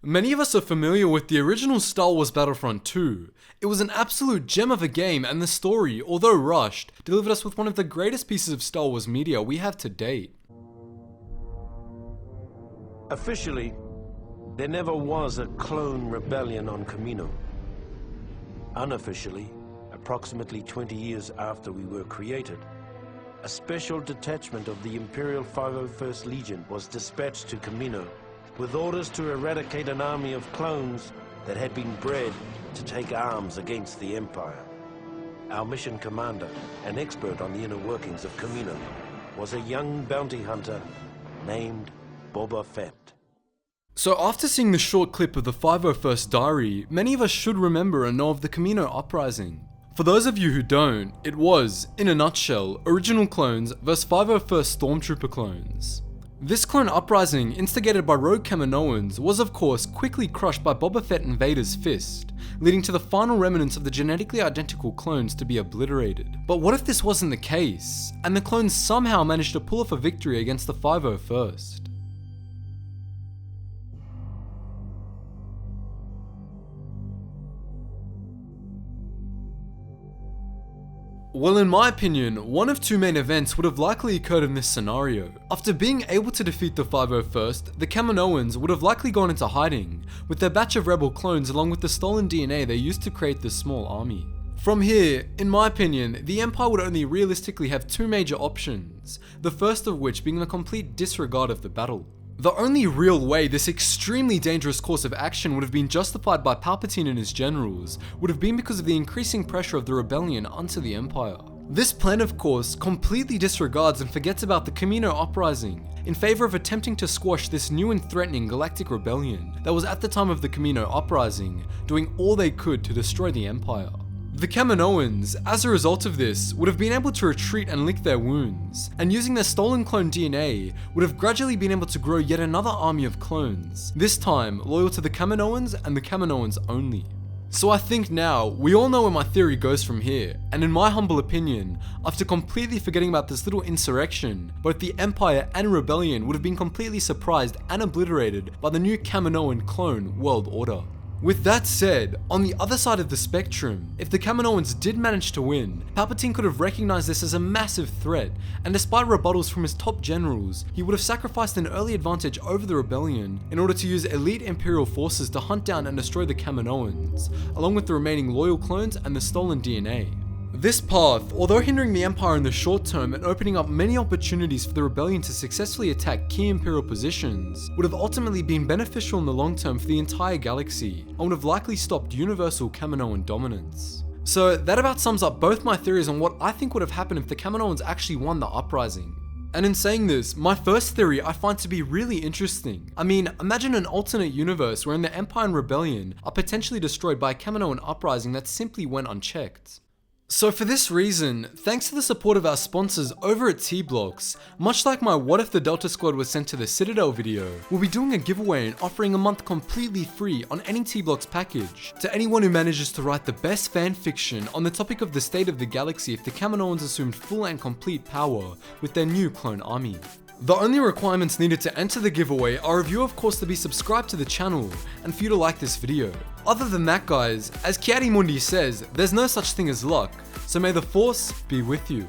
Many of us are familiar with the original Star Wars Battlefront 2. It was an absolute gem of a game, and the story, although rushed, delivered us with one of the greatest pieces of Star Wars media we have to date. Officially, there never was a clone rebellion on Kamino. Unofficially, approximately 20 years after we were created, a special detachment of the Imperial 501st Legion was dispatched to Kamino with orders to eradicate an army of clones that had been bred to take arms against the Empire. Our mission commander, an expert on the inner workings of Kamino, was a young bounty hunter named Boba Fett. So after seeing the short clip of the 501st Diary, many of us should remember and know of the Kamino Uprising. For those of you who don't, it was, in a nutshell, original clones versus 501st Stormtrooper clones. This clone uprising, instigated by rogue Kaminoans, was of course quickly crushed by Boba Fett and Vader's fist, leading to the final remnants of the genetically identical clones to be obliterated. But what if this wasn't the case, and the clones somehow managed to pull off a victory against the 501st? Well, in my opinion, one of two main events would have likely occurred in this scenario. After being able to defeat the 501st, the Kaminoans would have likely gone into hiding, with their batch of rebel clones along with the stolen DNA they used to create this small army. From here, in my opinion, the Empire would only realistically have two major options, the first of which being the complete disregard of the battle. The only real way this extremely dangerous course of action would have been justified by Palpatine and his generals would have been because of the increasing pressure of the rebellion onto the Empire. This plan, of course, completely disregards and forgets about the Kamino Uprising in favor of attempting to squash this new and threatening galactic rebellion that was at the time of the Kamino Uprising doing all they could to destroy the Empire. The Kaminoans, as a result of this, would have been able to retreat and lick their wounds, and using their stolen clone DNA, would have gradually been able to grow yet another army of clones, this time loyal to the Kaminoans and the Kaminoans only. So I think now, we all know where my theory goes from here, and in my humble opinion, after completely forgetting about this little insurrection, both the Empire and Rebellion would have been completely surprised and obliterated by the new Kaminoan clone world order. With that said, on the other side of the spectrum, if the Kaminoans did manage to win, Palpatine could have recognized this as a massive threat, and despite rebuttals from his top generals, he would have sacrificed an early advantage over the rebellion in order to use elite Imperial forces to hunt down and destroy the Kaminoans, along with the remaining loyal clones and the stolen DNA. This path, although hindering the Empire in the short term and opening up many opportunities for the rebellion to successfully attack key Imperial positions, would have ultimately been beneficial in the long term for the entire galaxy, and would have likely stopped universal Kaminoan dominance. So that about sums up both my theories on what I think would have happened if the Kaminoans actually won the uprising. And in saying this, my first theory I find to be really interesting. I mean, imagine an alternate universe wherein the Empire and Rebellion are potentially destroyed by a Kaminoan uprising that simply went unchecked. So for this reason, thanks to the support of our sponsors over at T-Blocks, much like my What If the Delta Squad was sent to the Citadel video, we'll be doing a giveaway and offering a month completely free on any T-Blocks package to anyone who manages to write the best fanfiction on the topic of the state of the galaxy if the Kaminoans assumed full and complete power with their new clone army. The only requirements needed to enter the giveaway are of you of course to be subscribed to the channel and for you to like this video. Other than that guys, as Kiadi Mundi says, there's no such thing as luck, so may the Force be with you.